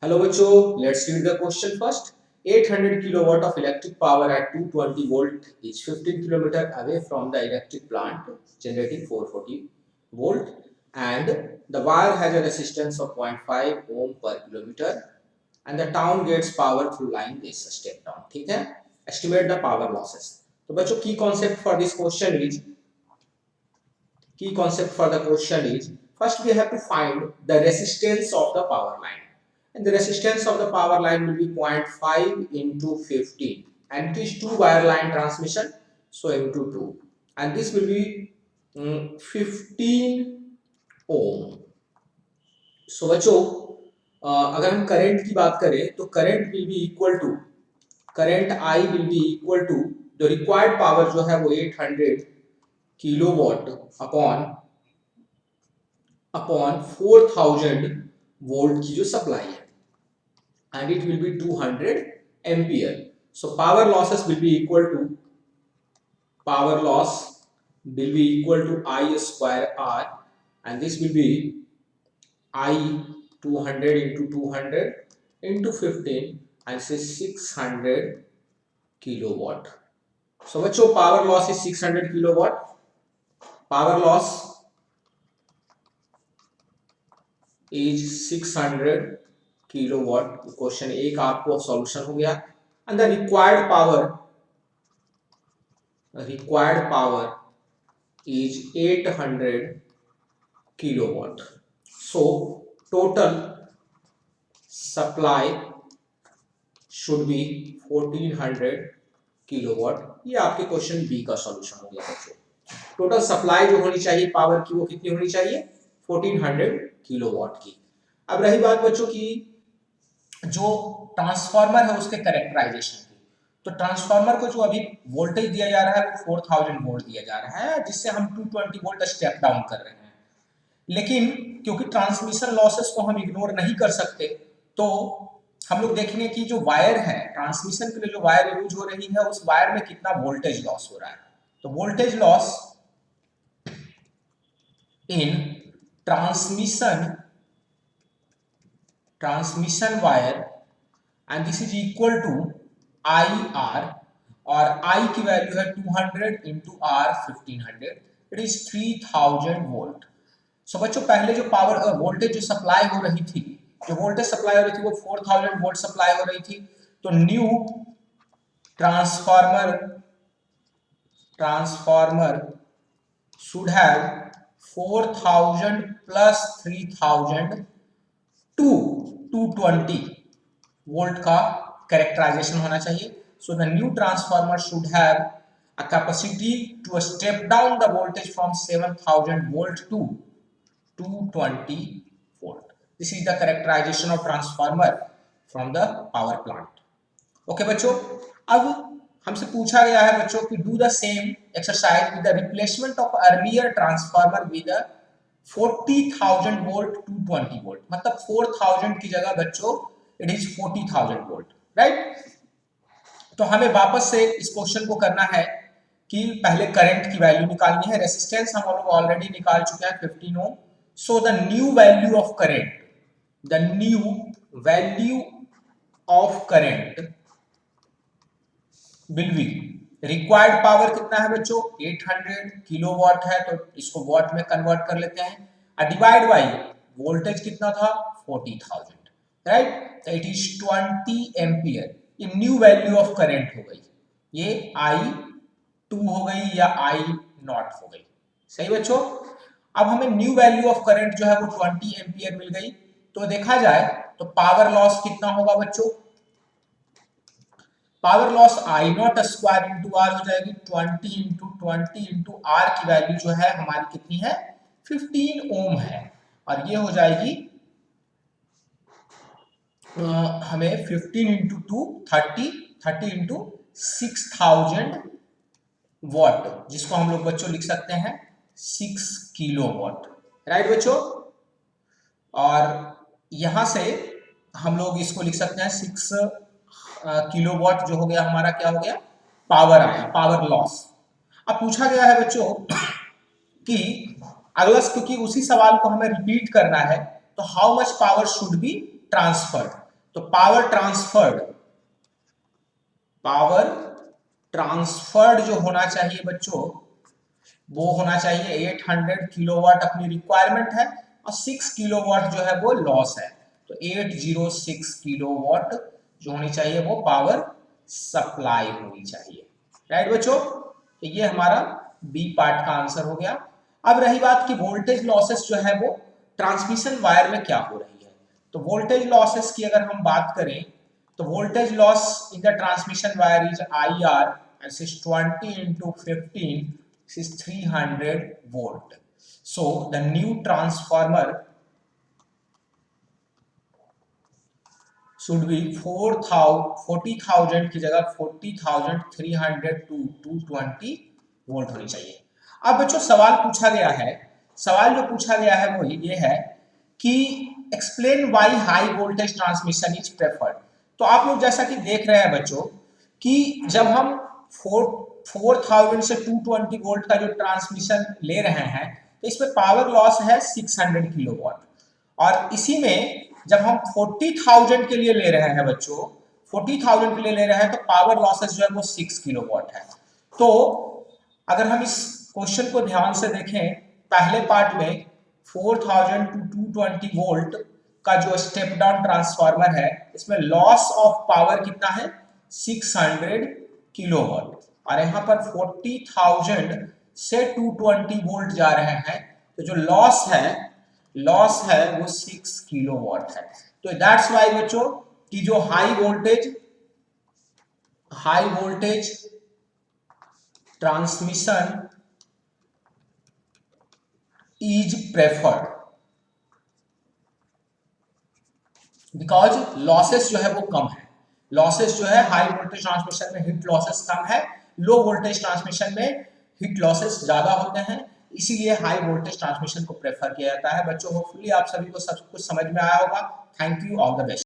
Hello बच्चों, let's read the question first. 800 kilowatt of electric power at 220 volt is 15 kilometer away from the electric plant generating 440 volt, and the wire has a resistance of 0.5 ohm per kilometer and the town gets power through line this step down. ठीक है, estimate the power losses. तो बच्चों key concept for this question is first we have to find the resistance of the power line, and the resistance of the power line will be 0.5 into 15, and it is two wire line transmission, so into 2, and this will be 15 ohm. So बच्चों अगर हम current की बात करें तो current will be equal to current I will be equal to जो required power जो है वो 800 किलोवाट अपॉन 4000 वोल्ट की जो सप्लाई है, and it will be 200 ampere. So power losses will be equal to I square R, and this will be I 200 into 200 into 15 and say 600 kilowatt. So बच्चों power loss is 600 kilowatt. Power loss is 600 kilowatt. Question एक आपको solution हो गया, and the required power is 800 kilowatt. So total supply should be 1400 kilowatt. ये आपके question B का solution हो गया बच्चों. टोटल सप्लाई जो होनी चाहिए पावर की वो कितनी होनी चाहिए? 1400 किलोवाट की. अब रही बात बच्चों की जो ट्रांसफार्मर है उसके कैरेक्टराइजेशन की, तो ट्रांसफार्मर को जो अभी वोल्टेज दिया जा रहा है वो 4000 वोल्ट दिया जा रहा है, जिससे हम 220 वोल्ट स्टेप डाउन कर रहे हैं. लेकिन क्योंकि ट्रांसमिशन लॉसेस को हम इग्नोर नहीं कर सकते, तो हम लोग देखेंगे कि जो वायर है ट्रांसमिशन के लिए जो वायर यूज हो रही है उस वायर में कितना वोल्टेज लॉस हो रहा है. तो voltage loss in transmission wire, and this is equal to IR, और I की वैल्यू है 200 into R 1500, it is 3000 volt. So बच्चों पहले जो पावर वोल्टेज जो सप्लाई हो रही थी, जो वोल्टेज सप्लाई हो रही थी वो 4000 वोल्ट सप्लाई हो रही थी. तो new transformer should have 4000 plus 3000 to 220 volt का कैरेक्टराइजेशन होना चाहिए. सो the new transformer should have a capacity to step down the voltage from 7000 volt to 220 volt. This is the characterization of transformer from the power plant. Okay बच्चों, अब हमसे पूछा गया है बच्चों कि do the same exercise with the replacement of earlier transformer with 40000 volt 220 volt. मतलब 4000 की जगह बच्चों इट इज 40000 वोल्ट, राइट. तो हमें वापस से इस क्वेश्चन को करना है कि पहले करंट की वैल्यू निकालनी है. रेजिस्टेंस हम लोग ऑलरेडी निकाल चुके हैं 15 ohm. So the new value of current will be required power कितना है बच्चों? 800 किलोवाट है, तो इसको वाट में कन्वर्ट कर लेते हैं. डिवाइड बाय वोल्टेज कितना था? 40000, राइट. तो इट इज 20 एम्पियर. ये न्यू वैल्यू ऑफ करंट हो गई, ये I2 हो गई या I0 हो गई. सही बच्चों. अब हमें न्यू वैल्यू ऑफ करंट जो है वो 20 एम्पियर मिल गई. तो देखा जाए तो पावर लॉस कितना होगा बच्चों? Power loss I0 square into R हो जाएगी. 20 इंटू R की वैल्यू जो है हमारी कितनी है? 15 ओम है, और ये हो जाएगी हमें 15 इंटू 2 30 इंटू 6000 वॉट, जिसको हम लोग बच्चों लिख सकते हैं 6 किलोवाट, राइट बच्चों. और यहां से हम लोग इसको लिख सकते हैं 6 किलोवाट जो हो गया हमारा, क्या हो गया? पावर आया, पावर लॉस. अब पूछा गया है बच्चों कि अगला, क्योंकि उसी सवाल को हमें रिपीट करना है, तो how much power should be transferred. तो पावर ट्रांसफर्ड जो होना चाहिए बच्चों, वो होना चाहिए 800 किलोवाट अपनी रिक्वायरमेंट है, और 6 किलोवाट जो है वो लॉस है। तो 806 किलोवाट जो होनी चाहिए वो पावर सप्लाई होनी चाहिए। राइट बच्चों, तो ये हमारा बी पार्ट का आंसर हो गया। अब रही बात कि वोल्टेज लॉसेस जो है वो ट्रांसमिशन वायर में क्या हो रही है। तो वोल्टेज लॉसेस की अगर हम बात करें, तो voltage loss in the transmission wire is IR, this is 20 into 15, this is 300 volt. So the new transformer should be 40,000 की जगह 40,300 to 220 वोल्ट होनी चाहिए। अब बच्चों सवाल पूछा गया है, सवाल जो पूछा गया है वो ये है कि explain why high voltage transmission is preferred. तो आप लोग जैसा कि देख रहे हैं बच्चों कि जब हम 4000 से 220 वोल्ट का जो ट्रांसमिशन ले रहे हैं, तो इसमें पावर लॉस है 600 किलोवाट, और इसी में जब हम 40,000 के लिए ले रहे हैं बच्चों, 40,000 के लिए ले रहे हैं, तो पावर लॉसेस जो है वो 6 किलोवाट है। तो अगर हम इस क्वेश्चन को ध्यान से देखें, पहले पार्ट में 4000 टू 220 वोल्ट का जो स्टेप डाउन ट्रांसफार्मर है, इसमें लॉस ऑफ पावर कितना है 600 किलोवाट, और यहाँ पर 40,000 से 220 वोल्ट जा रहे हैं, तो जो लॉस है वो 6 किलोवाट है। तो दैट्स वाई बच्चों कि जो high voltage transmission is preferred because losses जो है वो कम है। लॉसेस जो है हाई वोल्टेज ट्रांसमिशन में हिट लॉसेस कम है, लो वोल्टेज ट्रांसमिशन में हिट लॉसेस ज्यादा होते हैं, इसीलिए हाई वोल्टेज ट्रांसमिशन को प्रेफर किया जाता है। बच्चों होपफुली आप सभी को सब कुछ समझ में आया होगा। Thank you, all the best.